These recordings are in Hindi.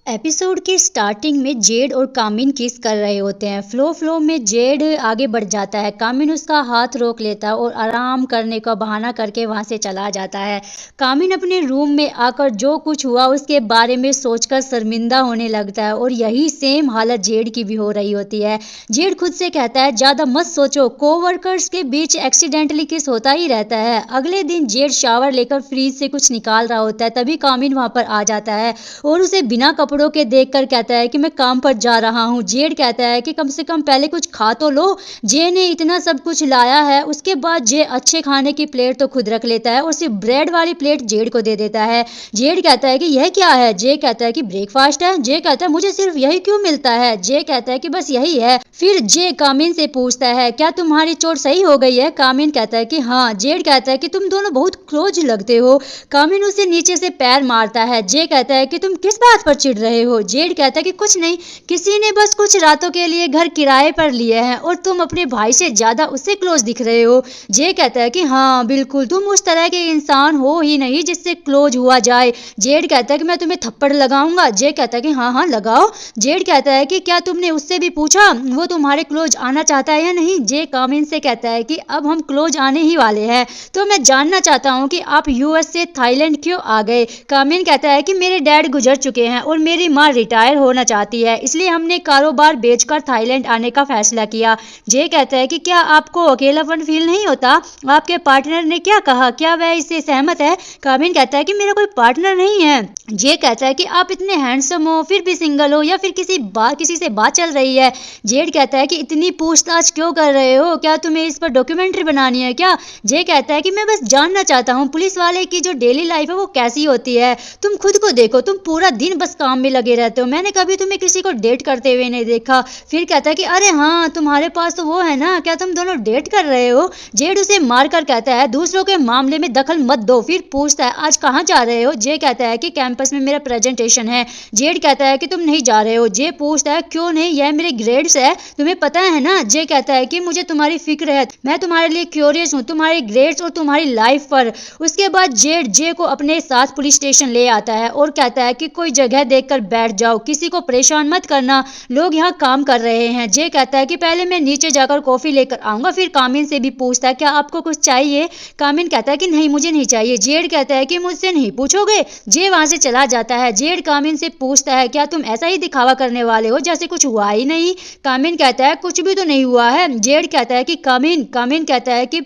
एपिसोड के स्टार्टिंग में जेड और कामिन किस कर रहे होते हैं। फ्लो में जेड आगे बढ़ जाता है। कामिन उसका हाथ रोक लेता है और आराम करने का बहाना करके वहां से चला जाता है। कामिन अपने रूम में आकर जो कुछ हुआ उसके बारे में सोचकर शर्मिंदा होने लगता है और यही सेम हालत जेड की भी हो रही होती है। जेड खुद से कहता है ज्यादा मत सोचो, कोवर्कर्स के बीच एक्सीडेंटली किस होता ही रहता है। अगले दिन जेड शावर लेकर फ्रीज से कुछ निकाल रहा होता है, तभी कामिन वहां पर आ जाता है और उसे बिना कपड़ों के देखकर कहता है कि मैं काम पर जा रहा हूँ। जेड कहता है कि कम से कम पहले कुछ खा तो लो। जे ने इतना सब कुछ लाया है। उसके बाद जे अच्छे खाने की प्लेट तो खुद रख लेता है और सिर्फ ब्रेड वाली प्लेट जेड को दे देता है। जेड कहता है कि यह क्या है। जे कहता है कि ब्रेकफास्ट है। जे कहता है मुझे सिर्फ यही क्यों मिलता है। जे कहता है कि बस यही है। फिर जे कामिन से पूछता है क्या तुम्हारी चोट सही हो गई है। कामिन कहता है कि हाँ। जेड कहता है कि तुम दोनों बहुत क्लोज लगते हो। कामिन उसे नीचे से पैर मारता है। जे कहता है कि तुम किस बात पर चिढ़ रहे हो। जेड कहता है कि कुछ नहीं, किसी ने बस कुछ रातों के लिए घर किराए पर लिए हैं और तुम अपने भाई से ज्यादा उससे क्लोज दिख रहे हो। जे कहता है कि हाँ बिल्कुल, तुम उस तरह के इंसान हो ही नहीं जिससे क्लोज हुआ जाए। जेड कहता है कि मैं तुम्हें थप्पड़ लगाऊंगा। जे कहता है कि हाँ हाँ लगाओ। जेड कहता है कि क्या तुमने उससे भी पूछा वो तुम्हारे क्लोज आना चाहता है या नहीं। जे कामिन से कहता है कि अब हम क्लोज आने ही वाले हैं, तो मैं जानना चाहता हूँ कि आप यूएस से थाईलैंड क्यों आ गए। कामिन कहता है कि मेरे डैड गुजर चुके हैं और मेरी माँ रिटायर होना चाहती है, इसलिए हमने कारोबार बेचकर थाईलैंड आने का फैसला किया। जे कहता है कि क्या आपको अकेलापन फील नहीं होता। आपके पार्टनर ने क्या कहा, क्या वह इससे सहमत है। कामिन कहता है कि मेरा कोई पार्टनर नहीं है। जे कहता है कि आप इतने हैंडसम हो फिर भी सिंगल हो या फिर किसी से बात चल रही है। जेड कहता है कि इतनी पूछताछ क्यों कर रहे हो, क्या तुम्हें इस पर डॉक्यूमेंट्री बनानी है क्या। जे कहता है कि मैं बस जानना चाहता हूँ पुलिस वाले की जो डेली लाइफ है वो कैसी होती है। तुम खुद को देखो, तुम पूरा दिन बस काम में लगे रहते हो, मैंने कभी तुम्हें किसी को डेट करते हुए नहीं देखा। फिर कहता है कि अरे हाँ तुम्हारे पास तो वो है ना, क्या तुम दोनों डेट कर रहे हो। जेड उसे मारकर कहता है दूसरों के मामले में दखल मत दो। फिर पूछता है आज कहाँ जा रहे हो। जे कहता है कि कैंपस में मेरा प्रेजेंटेशन है। जेड कहता है कि तुम नहीं जा रहे हो। जे पूछता है क्यों नहीं, यह मेरे ग्रेड्स है, तुम्हें पता है ना। जे कहता है कि मुझे तुम्हारी फिक्र है, मैं तुम्हारे लिए क्यूरियस हूँ, तुम्हारे ग्रेड्स और तुम्हारी लाइफ पर। उसके बाद जेड जे को अपने साथ पुलिस स्टेशन ले आता है और कहता है कि कोई जगह देखकर बैठ जाओ, किसी को परेशान मत करना, लोग यहाँ काम कर रहे हैं। जे कहता है कि पहले मैं नीचे जाकर कॉफी लेकर आऊंगा। फिर कामिन से भी पूछता है क्या आपको कुछ चाहिए। कामिन कहता है कि नहीं मुझे नहीं चाहिए। जेड कहता है कि मुझसे नहीं पूछोगे। जे वहां से चला जाता है। जेड कामिन से पूछता है क्या तुम ऐसा ही दिखावा करने वाले हो जैसे कुछ हुआ ही नहीं। कामिन कहता है कुछ भी तो नहीं हुआ है। जेड कहता है कि कामिन कहता है कि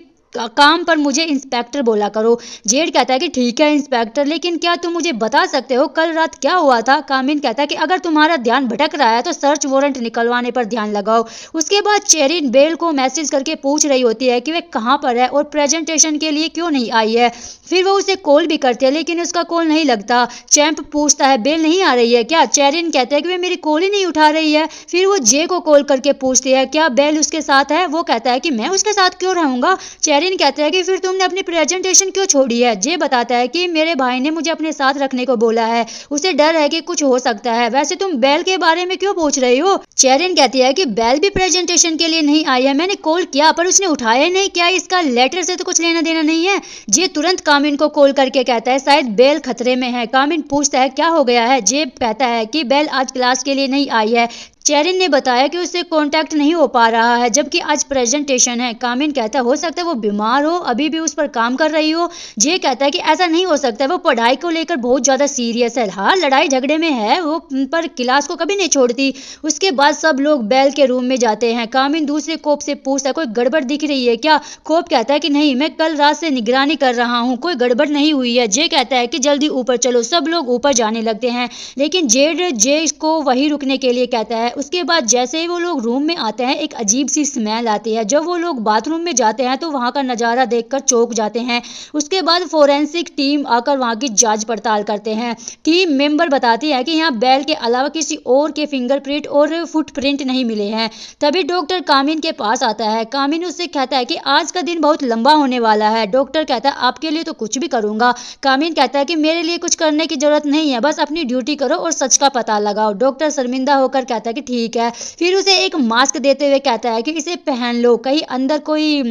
काम पर मुझे इंस्पेक्टर बोला करो। जेड कहता है कि ठीक है इंस्पेक्टर, लेकिन क्या तुम मुझे बता सकते हो कल रात क्या हुआ था। कामिन कहता है कि अगर तुम्हारा ध्यान भटक रहा है तो सर्च वारंट निकलवाने पर ध्यान लगाओ। उसके बाद चेरिन बेल को मैसेज करके पूछ रही होती है कि वह कहाँ पर है और प्रेजेंटेशन के लिए क्यों नहीं आई है। फिर वो उसे कॉल भी करती है लेकिन उसका कॉल नहीं लगता। चैंप पूछता है बेल नहीं आ रही है क्या। चेरिन कहता है कि वह मेरी कॉल ही नहीं उठा रही है। फिर वो जे को कॉल करके पूछती है क्या बेल उसके साथ है। वो कहता है कि मैं उसके साथ क्यों रहूंगा। चेरिन कहता है कि फिर तुमने अपनी प्रेजेंटेशन क्यों छोड़ी है। जे बताता है कि मेरे भाई ने मुझे अपने साथ रखने को बोला है, उसे डर है कि कुछ हो सकता है। वैसे तुम बेल के बारे में क्यों पूछ रही हो। चेरिन कहती है कि बेल भी प्रेजेंटेशन के लिए नहीं आई है, मैंने कॉल किया पर उसने उठाया नहीं, क्या इसका लेटर से तो कुछ लेना देना नहीं है। जे तुरंत कामिन को कॉल करके कहता है शायद बेल खतरे में है। कामिन पूछता है क्या हो गया है। जे कहता है कि बेल आज क्लास के लिए नहीं आई है। चेरिन ने बताया कि उससे कांटेक्ट नहीं हो पा रहा है जबकि आज प्रेजेंटेशन है। कामिन कहता है हो सकता है वो बीमार हो, अभी भी उस पर काम कर रही हो। जे कहता है कि ऐसा नहीं हो सकता, वो पढ़ाई को लेकर बहुत ज्यादा सीरियस है। हाँ लड़ाई झगड़े में है वो, पर क्लास को कभी नहीं छोड़ती। उसके बाद सब लोग बेल के रूम में जाते हैं। कामिन दूसरे कोप से पूछता है कोई गड़बड़ दिख रही है क्या। कोप कहता है कि नहीं, मैं कल रात से निगरानी कर रहा हूँ, कोई गड़बड़ नहीं हुई है। जे कहता है कि जल्दी ऊपर चलो। सब लोग ऊपर जाने लगते हैं लेकिन जेड जे को वही रुकने के लिए कहता है। उसके बाद जैसे ही वो लोग रूम में आते हैं एक अजीब सी स्मेल आती है। जब वो लोग बाथरूम में जाते हैं तो वहां का नजारा देखकर चौंक जाते हैं। उसके बाद फोरेंसिक टीम आकर वहां की जांच पड़ताल करते हैं। टीम मेंबर बताती है कि यहाँ बेल के अलावा किसी और के फिंगरप्रिंट और फुटप्रिंट नहीं मिले हैं। तभी डॉक्टर कामिन के पास आता है। कामिन उससे कहता है कि आज का दिन बहुत लंबा होने वाला है। डॉक्टर कहता है आपके लिए तो कुछ भी करूंगा। कामिन कहता है कि मेरे लिए कुछ करने की जरूरत नहीं है, बस अपनी ड्यूटी करो और सच का पता लगाओ। डॉक्टर शर्मिंदा होकर कहता है कि कि ठीक है। फिर उसे एक मास्क देते हुए कहता है कि इसे पहन लो, कहीं अंदर कोई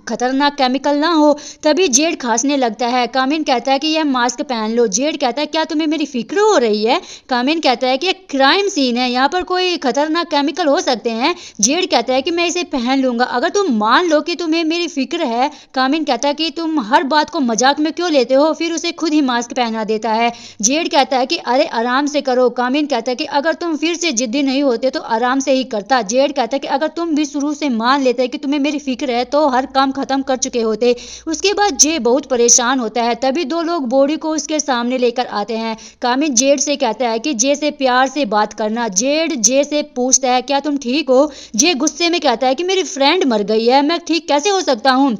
खतरनाक केमिकल ना हो। तभी जेड खांसने लगता है। कामिन कहता है कि यह मास्क पहन लो। जेड कहता है क्या तुम्हें मेरी फिक्र हो रही है? कामिन कहता है कि एक क्राइम सीन है, यहाँ पर कोई खतरनाक केमिकल हो सकते हैं। जेड कहता है कि मैं इसे पहन लूंगा अगर तुम मान लो कि तुम्हें मेरी फिक्र है। कामिन कहता है कि तुम हर बात को मजाक में क्यों लेते हो? फिर उसे खुद ही मास्क पहना देता है। जेड कहता है कि अरे आराम से करो। कामिन कहता है कि अगर तुम फिर से जिद्दी नहीं होते तो आराम से ही करता। जेड कहता है कि अगर तुम भी शुरू से मान लेते कि तुम्हें मेरी फिक्र है तो हर काम खत्म कर चुके होते। उसके बाद जे बहुत परेशान होता है। तभी दो लोग बॉडी को उसके सामने लेकर आते हैं। कामिन जेड से कहता है कि जे से प्यार से बात करना। जेड जे से पूछता है क्या तुम ठीक हो? जे गुस्से में कहता है कि मेरी फ्रेंड मर गई है, मैं ठीक कैसे हो सकता हूँ?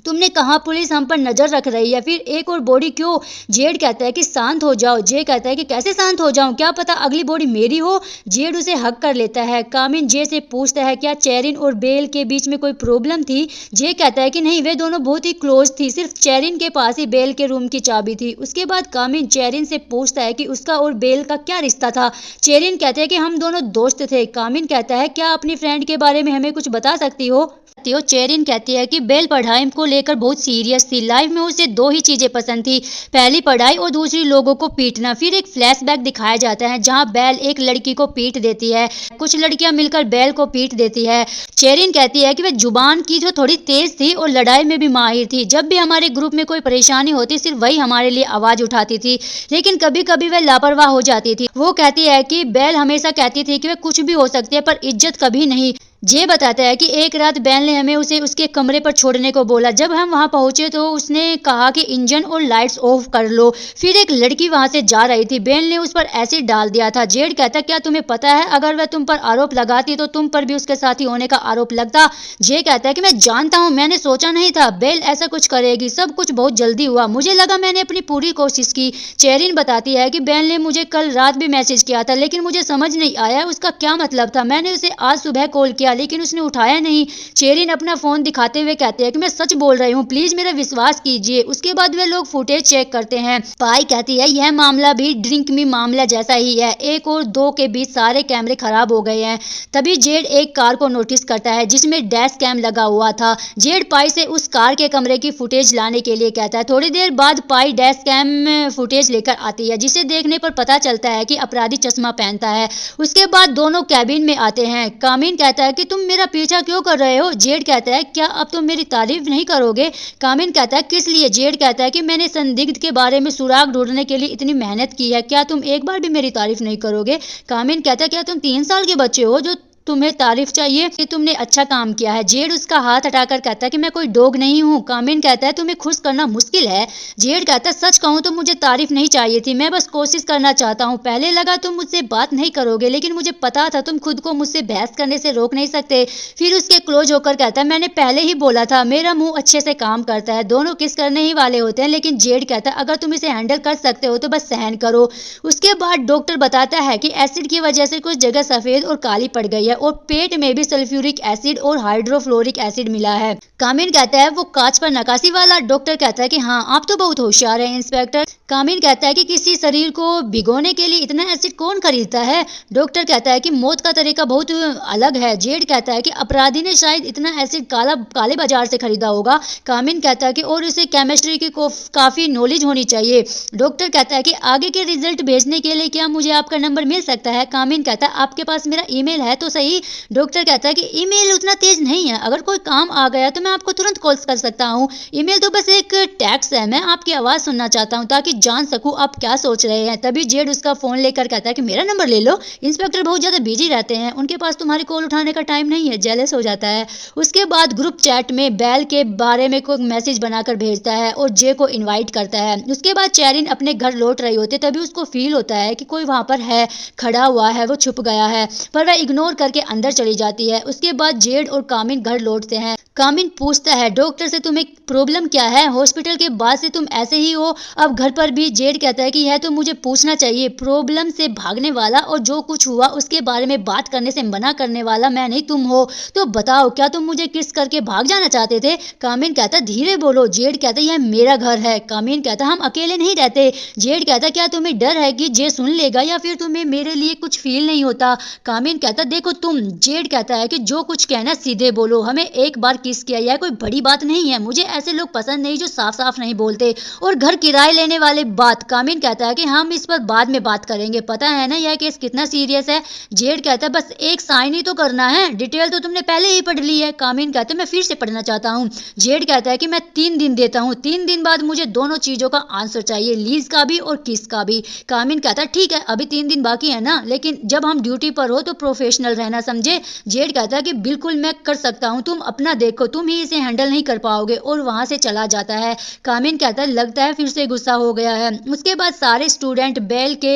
तुमने कहा पुलिस हम पर नजर रख रही है, फिर एक और बॉडी क्यों? जेड कहता है कि शांत हो जाओ। जे कहता है कि कैसे शांत हो जाऊं, क्या पता अगली बॉडी मेरी हो। जेड उसे हक कर लेता है। कामिन जे से पूछता है क्या चेरिन और बेल के बीच में कोई प्रॉब्लम थी? जे कहता है कि नहीं, वे दोनों बहुत ही क्लोज थी, सिर्फ चेरिन के पास ही बेल के रूम की चाबी थी। उसके बाद कामिन चेरिन से पूछता है कि उसका और बेल का क्या रिश्ता था। चेरिन कहते हैं कि हम दोनों दोस्त थे। कामिन कहता है क्या अपनी फ्रेंड के बारे में हमें कुछ बता सकती हो? चेरिन कहती है कि बेल पढ़ाई को लेकर बहुत सीरियस थी। लाइफ में उसे दो ही चीजें पसंद थी, पहली पढ़ाई और दूसरी लोगों को पीटना। फिर एक फ्लैशबैक दिखाया जाता है जहां बेल एक लड़की को पीट देती है, कुछ लड़कियां मिलकर बेल को पीट देती है। चेरिन कहती है कि वह जुबान की जो थोड़ी तेज थी और लड़ाई में भी माहिर थी। जब भी हमारे ग्रुप में कोई परेशानी होती सिर्फ वही हमारे लिए आवाज उठाती थी, लेकिन कभी कभी वह लापरवाह हो जाती थी। वो कहती है कि बेल हमेशा कहती थी कि वह कुछ भी हो सकती है पर इज्जत कभी नहीं। जे बताता है कि एक रात बेल ने हमें उसे उसके कमरे पर छोड़ने को बोला। जब हम वहां पहुंचे तो उसने कहा कि इंजन और लाइट्स ऑफ कर लो। फिर एक लड़की वहां से जा रही थी, बेल ने उस पर एसिड डाल दिया था। जेड कहता क्या तुम्हें पता है अगर वह तुम पर आरोप लगाती तो तुम पर भी उसके साथी होने का आरोप लगता? जे कहता है कि मैं जानता हूं, मैंने सोचा नहीं था बेल ऐसा कुछ करेगी, सब कुछ बहुत जल्दी हुआ, मुझे लगा मैंने अपनी पूरी कोशिश की। चेरिन बताती है कि बेल ने मुझे कल रात भी मैसेज किया था लेकिन मुझे समझ नहीं आया उसका क्या मतलब था। मैंने उसे आज सुबह कॉल किया लेकिन उसने उठाया नहीं। चेरिन अपना फोन दिखाते हुए कहते हैं कि मैं सच बोल रही हूँ, प्लीज मेरा विश्वास कीजिए। उसके बाद वे लोग फुटेज चेक करते हैं। पाई कहती है यह मामला भी ड्रिंक मी मामला जैसा ही है, 1 और 2 के बीच सारे कैमरे खराब हो गए हैं। तभी जेड एक कार को नोटिस करता है जिसमें डैश कैम लगा हुआ था। जेड पाई से उस कार के कमरे की फुटेज लाने के लिए कहता है। थोड़ी देर बाद पाई डैश कैम फुटेज लेकर आती है जिसे देखने पर पता चलता है कि अपराधी चश्मा पहनता है। उसके बाद दोनों कैबिन में आते हैं। कामिन कहता है कि तुम मेरा पीछा क्यों कर रहे हो? जेड कहता है क्या अब तुम मेरी तारीफ नहीं करोगे? कामिन कहता है किस लिए? जेड कहता है कि मैंने संदिग्ध के बारे में सुराग ढूंढने के लिए इतनी मेहनत की है, क्या तुम एक बार भी मेरी तारीफ नहीं करोगे? कामिन कहता है क्या तुम 3 साल के बच्चे हो जो तुम्हें तारीफ चाहिए कि तुमने अच्छा काम किया है? जेड उसका हाथ हटाकर कहता है कि मैं कोई डॉग नहीं हूँ। कामिन कहता है तुम्हें खुश करना मुश्किल है। जेड कहता है सच कहूँ तो मुझे तारीफ नहीं चाहिए थी, मैं बस कोशिश करना चाहता हूँ। पहले लगा तुम मुझसे बात नहीं करोगे लेकिन मुझे पता था तुम खुद को मुझसे बहस करने से रोक नहीं सकते। फिर उसके क्लोज होकर कहता है मैंने पहले ही बोला था मेरा मुंह अच्छे से काम करता है, दोनों किस करने ही वाले होते हैं। लेकिन जेड कहता है अगर तुम इसे हैंडल कर सकते हो तो बस सहन करो। उसके बाद डॉक्टर बताता है कि एसिड की वजह से कुछ जगह सफेद और काली पड़ गई है और पेट में भी सल्फ्यूरिक एसिड और हाइड्रोफ्लोरिक एसिड मिला है। कामिन कहता है वो कांच पर नकाशी वाला? डॉक्टर कहता है कि हाँ आप तो बहुत होशियार हैं इंस्पेक्टर। कामिन कहता है कि किसी शरीर को भिगोने के लिए इतना एसिड कौन खरीदता है? डॉक्टर कहता है कि मौत का तरीका बहुत अलग है। जेड कहता है कि अपराधी ने शायद इतना एसिड काले बाजार से खरीदा होगा। कामिन कहता है कि और उसे केमिस्ट्री की काफी नॉलेज होनी चाहिए। डॉक्टर कहता है कि आगे के रिजल्ट भेजने के लिए क्या मुझे आपका नंबर मिल सकता है? कामिन कहता है आपके पास मेरा ईमेल है तो सही। डॉक्टर कहता है कि ईमेल उतना तेज नहीं है, अगर कोई काम आ गया तो मैं आपको तुरंत कॉल कर सकता हूँ। ईमेल तो बस एक टेक्स्ट है, मैं आपकी आवाज सुनना चाहता हूँ ताकि जान सकूं आप क्या सोच रहे हैं। तभी जेड उसका फोन लेकर कहता है कि मेरा नंबर ले लो, इंस्पेक्टर बहुत ज्यादा बिजी रहते हैं, उनके पास तुम्हारी कॉल उठाने का टाइम नहीं है। जेलस हो जाता है। उसके बाद ग्रुप चैट में बेल के बारे में कोई मैसेज बनाकर भेजता है और जे को इन्वाइट करता है। उसके बाद चेरिन अपने घर लौट रही होती है, तभी उसको फील होता है कि कोई वहां पर है, खड़ा हुआ है, वो छुप गया है, पर वह इग्नोर करके के अंदर चली जाती है। उसके बाद जेड और कामिन घर लौटते हैं। कामिन पूछता है डॉक्टर से तुम्हें प्रॉब्लम क्या है, हॉस्पिटल के बाद से तुम ऐसे ही हो, अब घर पर भी। जेड कहता है कि यह तो मुझे पूछना चाहिए, प्रॉब्लम से भागने वाला और जो कुछ हुआ उसके बारे में बात करने से मना करने वाला मैं नहीं, तुम हो। तो बताओ क्या तुम मुझे किस करके भाग जाना चाहते थे? कामिन कहता धीरे बोलो। जेड कहता यह मेरा घर है। कामिन कहता हम अकेले नहीं रहते। जेड कहता क्या तुम्हें डर है कि जे सुन लेगा या फिर तुम्हें मेरे लिए कुछ फील नहीं होता? कामिन कहता देखो तुम। जेड कहता है कि जो कुछ कहना सीधे बोलो, हमें एक बार किस किया, यह कोई बड़ी बात नहीं है, मुझे ऐसे लोग पसंद नहीं जो साफ साफ नहीं बोलते। और घर किराए लेने वाले बात, कामिन कहता है कि हम इस पर बाद में बात करेंगे, पता है ना यह केस कितना सीरियस है? जेड कहता है बस एक साइन ही तो करना है, डिटेल तो तुमने पहले ही पढ़ ली है। कामिन कहता है मैं फिर से पढ़ना चाहता हूँ। जेड कहता है कि मैं 3 दिन देता हूँ, 3 दिन बाद मुझे दोनों चीजों का आंसर चाहिए, लीज का भी और किस का भी। कामिन कहता है ठीक है, अभी 3 दिन बाकी है ना, लेकिन जब हम ड्यूटी पर हो तो प्रोफेशनल रहना, समझे? जेड कहता है कि बिल्कुल मैं कर सकता हूँ, तुम अपना देखो, तुम ही इसे हैंडल नहीं कर पाओगे, और वहां से चला जाता है। कामिन कहता है लगता है फिर से गुस्सा हो गया है। उसके बाद सारे स्टूडेंट बेल के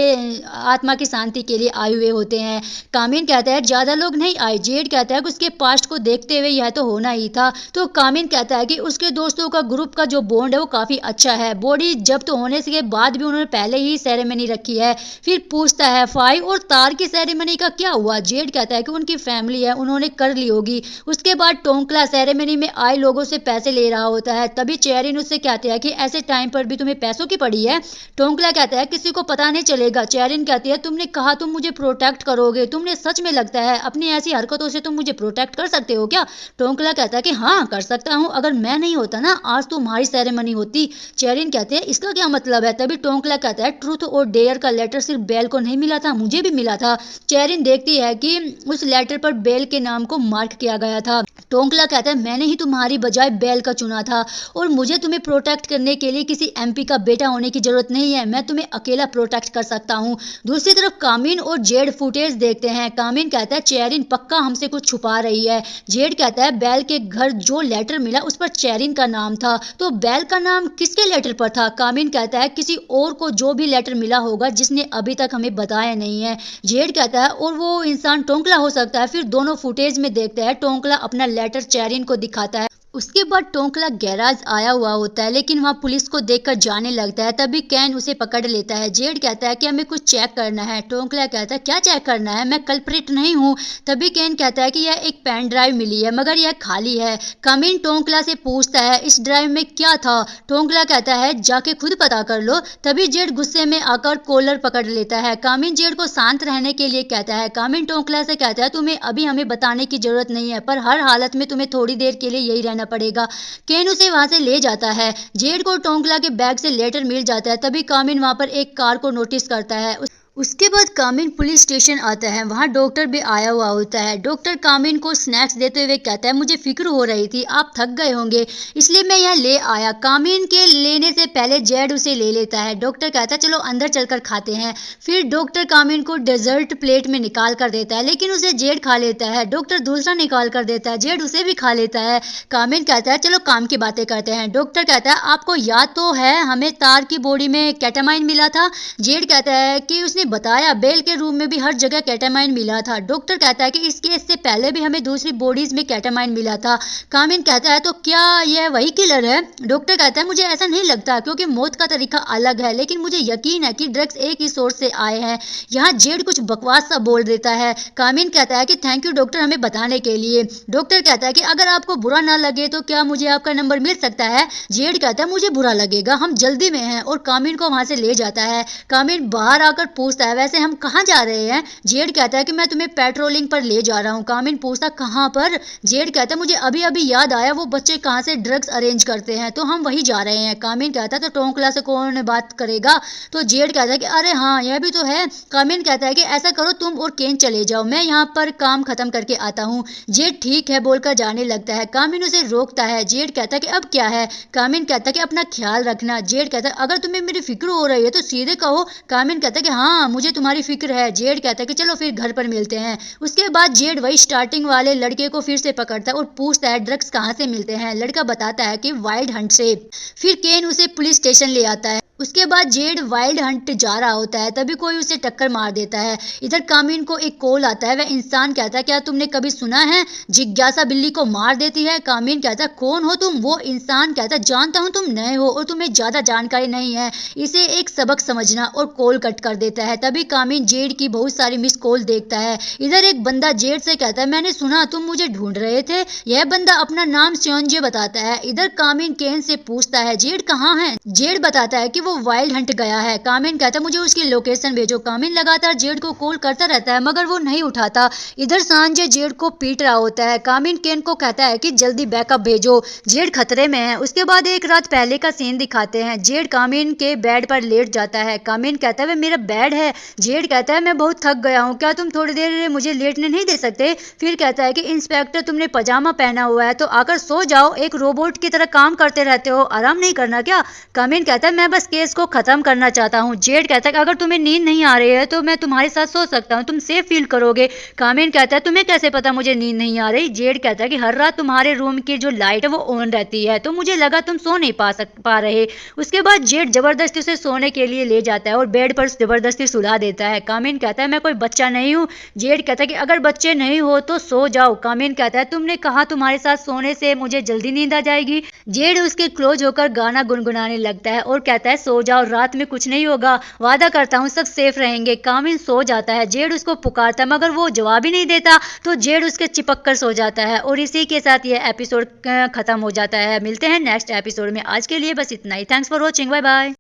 आत्मा की शांति के लिए आए हुए होते हैं। कामिन कहता है ज्यादा लोग नहीं आए। जेड कहता है कि उसके पास्ट को देखते हुए यह तो होना ही था। तो कामिन कहता है कि उसके दोस्तों का ग्रुप का जो बॉन्ड है वो काफी अच्छा है, बॉडी जब्त होने के बाद भी उन्होंने पहले ही सेरेमनी रखी है। फिर पूछता है फाई और तार की सेरेमनी का क्या हुआ? जेड कहता है कि उनकी फैमिली है, उन्होंने कर ली होगी। उसके बाद टोंकला सेरेमनी में आए लोगों से पैसे ले रहा होता है, तभी चेरिन उससे कहती है कि ऐसे टाइम पर भी तुम्हें पैसों की पड़ी है? टोंकला कहता है किसी को पता नहीं चलेगा। चेरिन कहती है तुमने कहा तुम मुझे प्रोटेक्ट करोगे, तुमने सच में लगता है अपनी ऐसी हरकतों से तुम मुझे प्रोटेक्ट कर सकते हो क्या? टोंकला कहता है कि हाँ कर सकता हूँ, अगर मैं नहीं होता ना आज तुम्हारी सेरेमनी होती। चेरिन कहते हैं इसका क्या मतलब है? तभी टोंकला कहता है ट्रूथ और डेयर का लेटर सिर्फ बेल को नहीं मिला था, मुझे भी मिला था। चेरिन देखती है कि उस लेटर पर बेल के नाम को मार्क किया गया था। टोंकला कहता है मैंने ही तुम्हारी बजाय बेल का चुना था, और मुझे तुम्हें प्रोटेक्ट करने के लिए किसी एमपी का बेटा होने की जरूरत नहीं है, मैं तुम्हें अकेला प्रोटेक्ट कर सकता हूँ। दूसरी तरफ कामिन और जेड फुटेज देखते हैं। कामिन कहता है चेरिन पक्का हमसे कुछ छुपा रही है। जेड कहता है बेल के घर जो लेटर मिला उस पर चेरिन का नाम था, तो बेल का नाम किसके लेटर पर था? कामिन कहता है किसी और को जो भी लेटर मिला होगा जिसने अभी तक हमें बताया नहीं है। जेड कहता है और वो इंसान टोंकला हो सकता है। फिर दोनों फुटेज में देखते हैं टोंकला अपना लेटर चेरिन को दिखाता है। उसके बाद टोंकला गैराज आया हुआ होता है, लेकिन वहाँ पुलिस को देखकर जाने लगता है, तभी कैन उसे पकड़ लेता है। जेड कहता है कि हमें कुछ चेक करना है। टोंकला कहता है क्या चेक करना है, मैं कल्प्रिट नहीं हूँ। तभी कैन कहता है कि यह एक पेन ड्राइव मिली है मगर यह खाली है। कामिन टोंकला से पूछता है इस ड्राइव में क्या था? टोंकला कहता है जाके खुद पता कर लो। तभी जेड गुस्से में आकर कॉलर पकड़ लेता है। कामिन जेड को शांत रहने के लिए कहता है। कामिन टोंकला से कहता है तुम्हें अभी हमें बताने की जरूरत नहीं है, पर हर हालत में तुम्हें थोड़ी देर के लिए यही रहना पड़ेगा। केन उसे वहां से ले जाता है। जेड को टोंकला के बैग से लेटर मिल जाता है। तभी कामिन वहां पर एक कार को नोटिस करता है। उसके बाद कामिन पुलिस स्टेशन आता है, वहाँ डॉक्टर भी आया हुआ होता है। डॉक्टर कामिन को स्नैक्स देते हुए कहता है मुझे फिक्र हो रही थी आप थक गए होंगे इसलिए मैं यह ले आया। कामिन के लेने से पहले जेड उसे ले लेता है। डॉक्टर कहता है चलो अंदर चलकर खाते हैं। फिर डॉक्टर कामिन को डेजर्ट प्लेट में निकाल कर देता है, लेकिन उसे जेड खा लेता है। डॉक्टर दूसरा निकाल कर देता है, जेड उसे भी खा लेता है। कामिन कहता है चलो काम की बातें करते हैं। डॉक्टर कहता है आपको याद तो है हमें तार की बॉडी में केटामाइन मिला था? जेड कहता है कि उसने बताया बेल के रूम में भी हर जगह केटामाइन मिला था। डॉक्टर कहता है कि इस केस से पहले भी हमें दूसरी बॉडीज में केटामाइन मिला था। कामिन कहता है तो क्या यह वही किलर है? डॉक्टर कहता है मुझे ऐसा नहीं लगता क्योंकि मौत का तरीका अलग है, लेकिन मुझे यकीन है कि ड्रग्स एक ही सोर्स से आए हैं। यहाँ जेड कुछ बकवास सा बोल देता है। कामिन कहता है कि थैंक यू डॉक्टर हमें बताने के लिए। डॉक्टर कहता है कि अगर आपको बुरा ना लगे तो क्या मुझे आपका नंबर मिल सकता है? जेड कहता है मुझे बुरा लगेगा, हम जल्दी में हैं, और कामिन को वहां से ले जाता है। कामिन बाहर आकर पूछता है वैसे हम कहाँ जा रहे हैं? जेड कहता है कि मैं तुम्हें पेट्रोलिंग पर ले जा रहा हूँ। कामिन पूछता कहाँ पर? जेड कहता है मुझे अभी अभी याद आया वो बच्चे कहाँ से ड्रग्स अरेंज करते हैं, तो हम वही जा रहे हैं। कामिन कहता है तो टोंकला से कौन बात करेगा? तो जेड कहता है कि अरे हाँ यह भी तो है। कामिन कहता है कि ऐसा करो तुम और केन चले जाओ, मैं यहाँ पर काम खत्म करके आता हूँ। जेड ठीक है बोलकर जाने लगता है। कामिन उसे रोकता है। जेड कहता है कि अब क्या है? कामिन कहता है कि अपना ख्याल रखना। जेड कहता है अगर तुम्हें मेरी फिक्र हो रही है तो सीधे कहो। कामिन कहता है कि हाँ मुझे तुम्हारी फिक्र है। जेड कहता है कि चलो फिर घर पर मिलते हैं। उसके बाद जेड वही स्टार्टिंग वाले लड़के को फिर से पकड़ता है और पूछता है ड्रग्स कहाँ से मिलते हैं। लड़का बताता है कि वाइल्ड हंट से। फिर केन उसे पुलिस स्टेशन ले आता है। उसके बाद जेड वाइल्ड हंट जा रहा होता है, तभी कोई उसे टक्कर मार देता है। इधर कामिन को एक कॉल आता है। वह इंसान कहता है, क्या तुमने कभी सुना है जिज्ञासा बिल्ली को मार देती है? कामिन कहता है, कौन हो तुम? वो इंसान कहता है, जानता हूं तुम नए हो और तुम्हें ज्यादा जानकारी नहीं है, इसे एक सबक समझना, और कॉल कट कर देता है। तभी कामिन जेड की बहुत सारी मिस कॉल देखता है। इधर एक बंदा जेड से कहता है, मैंने सुना तुम मुझे ढूंढ रहे थे। यह बंदा अपना नाम स्योंजे बताता है। इधर कामिन केन से पूछता है, जेड कहाँ है? जेड बताता है कि वो वाइल्ड हंट गया है। कामिन कहता है, मुझे उसकी लोकेशन भेजो। कामिन लगातार जेड को कॉल करता रहता है मगर वो नहीं उठाता। इधर सांजे जेड को पीट रहा होता है। कामिन केन को कहता है कि जल्दी बैकअप भेजो, जेड खतरे में है। उसके बाद एक रात पहले का सीन दिखाते हैं। जेड कामिन के बेड पर लेट जाता है। कामिन कहता है, वह मेरा बेड है। जेड कहता है, मैं बहुत थक गया हूँ, क्या तुम थोड़ी देर मुझे लेटने नहीं दे सकते? फिर कहता है कि इंस्पेक्टर तुमने पजामा पहना हुआ है तो आकर सो जाओ, एक रोबोट की तरह काम करते रहते हो, आराम नहीं करना क्या? कामिन कहता है, मैं बस केस को खत्म करना चाहता हूँ। जेड कहता है कि अगर तुम्हें नींद नहीं आ रही है तो मैं तुम्हारे साथ सो सकता हूँ, तुम सेफ फील करोगे। कामिन कहता है, तुम्हें कैसे पता मुझे नींद नहीं आ रही? जेड कहता है कि हर रात तुम्हारे रूम की जो लाइट है वो ऑन रहती है तो मुझे लगा तुम सो नहीं पा रहे। उसके बाद जेड जबरदस्ती उसे सोने के लिए ले जाता है और बेड पर जबरदस्ती सुला देता है। कामिन कहता है, मैं कोई बच्चा नहीं हूँ। जेड कहता है कि अगर बच्चे नहीं हो तो सो जाओ। कामिन कहता है, तुमने कहा तुम्हारे साथ सोने से मुझे जल्दी नींद आ जाएगी। जेड उसके क्लोज होकर गाना गुनगुनाने लगता है और कहता है, सो जाओ, रात में कुछ नहीं होगा, वादा करता हूँ सब सेफ रहेंगे। कामिन सो जाता है। जेड उसको पुकारता है मगर वो जवाब ही नहीं देता तो जेड उसके चिपक कर सो जाता है और इसी के साथ ये एपिसोड खत्म हो जाता है। मिलते हैं नेक्स्ट एपिसोड में, आज के लिए बस इतना ही। Thanks for watching, bye bye.